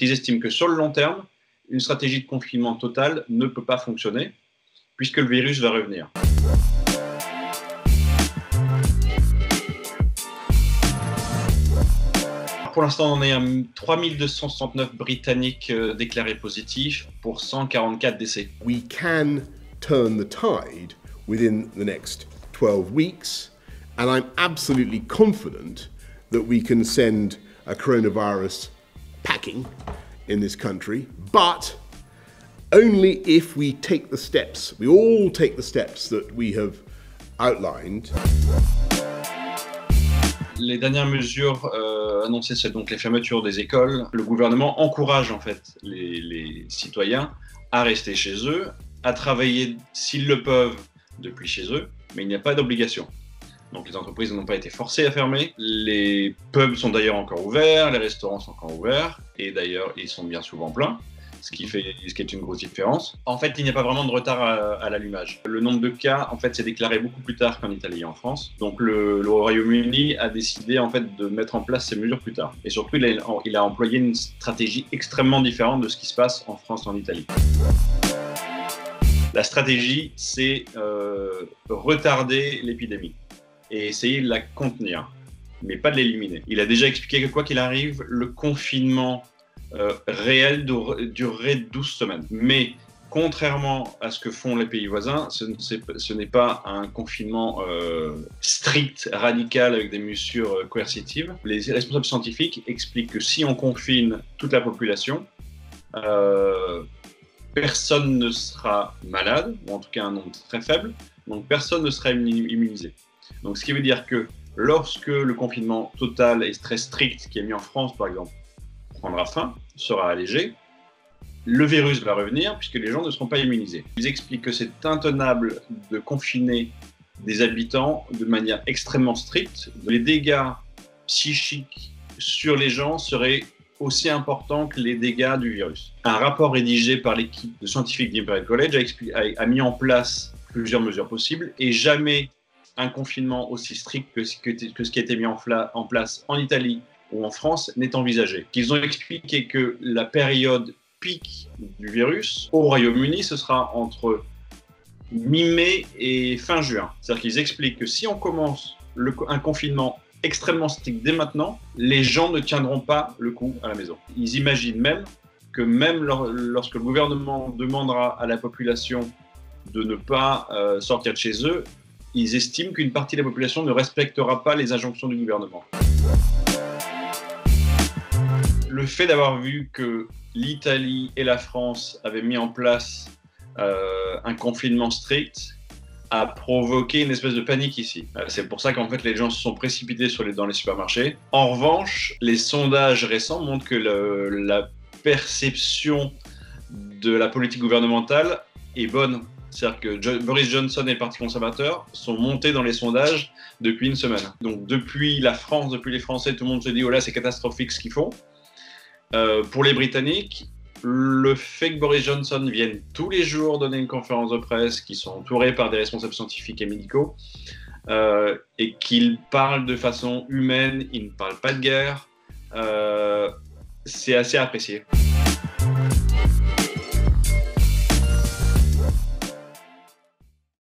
Ils estiment que sur le long terme, une stratégie de confinement total ne peut pas fonctionner, puisque le virus va revenir. Pour l'instant, on est à 3269 Britanniques déclarés positifs pour 144 décès. We can turn the tide within the next 12 weeks, and I'm absolutely confident that we can send a coronavirus packing in this country, but only if we take the steps, we all take the steps that we have outlined. Les dernières mesures annoncées, c'est donc les fermetures des écoles. Le gouvernement encourage en fait les citoyens à rester chez eux, à travailler s'ils le peuvent depuis chez eux, mais il n'y a pas d'obligation. Donc les entreprises n'ont pas été forcées à fermer. Les pubs sont d'ailleurs encore ouverts, les restaurants sont encore ouverts, et d'ailleurs ils sont bien souvent pleins. Ce qui est une grosse différence. En fait, il n'y a pas vraiment de retard à l'allumage. Le nombre de cas, en fait, s'est déclaré beaucoup plus tard qu'en Italie et en France. Donc, le Royaume-Uni a décidé, en fait, de mettre en place ces mesures plus tard. Et surtout, il a employé une stratégie extrêmement différente de ce qui se passe en France et en Italie. La stratégie, c'est retarder l'épidémie et essayer de la contenir, mais pas de l'éliminer. Il a déjà expliqué que, quoi qu'il arrive, le confinement réel durerait 12 semaines. Mais contrairement à ce que font les pays voisins, ce n'est pas un confinement strict, radical, avec des mesures coercitives. Les responsables scientifiques expliquent que si on confine toute la population, personne ne sera malade, ou en tout cas un nombre très faible, donc personne ne sera immunisé. Donc ce qui veut dire que lorsque le confinement total et très strict qui est mis en France, par exemple, prendra fin, sera allégé, le virus va revenir puisque les gens ne seront pas immunisés. Ils expliquent que c'est intenable de confiner des habitants de manière extrêmement stricte. Les dégâts psychiques sur les gens seraient aussi importants que les dégâts du virus. Un rapport rédigé par l'équipe de scientifiques d'Imperial College a mis en place plusieurs mesures possibles et jamais un confinement aussi strict que ce qui a été mis en place en Italie ou en France n'est envisagé. Ils ont expliqué que la période pic du virus au Royaume-Uni, ce sera entre mi-mai et fin juin. C'est-à-dire qu'ils expliquent que si on commence un confinement extrêmement strict dès maintenant, les gens ne tiendront pas le coup à la maison. Ils imaginent même que même lorsque le gouvernement demandera à la population de ne pas sortir de chez eux, ils estiment qu'une partie de la population ne respectera pas les injonctions du gouvernement. Le fait d'avoir vu que l'Italie et la France avaient mis en place un confinement strict a provoqué une espèce de panique ici. C'est pour ça qu'en fait les gens se sont précipités dans les supermarchés. En revanche, les sondages récents montrent que la perception de la politique gouvernementale est bonne. C'est-à-dire que Boris Johnson et le Parti conservateur sont montés dans les sondages depuis une semaine. Donc depuis la France, depuis les Français, tout le monde se dit « Oh là, c'est catastrophique ce qu'ils font ». Pour les Britanniques, le fait que Boris Johnson vienne tous les jours donner une conférence de presse, qui sont entourés par des responsables scientifiques et médicaux, et qu'il parle de façon humaine, il ne parle pas de guerre, c'est assez apprécié.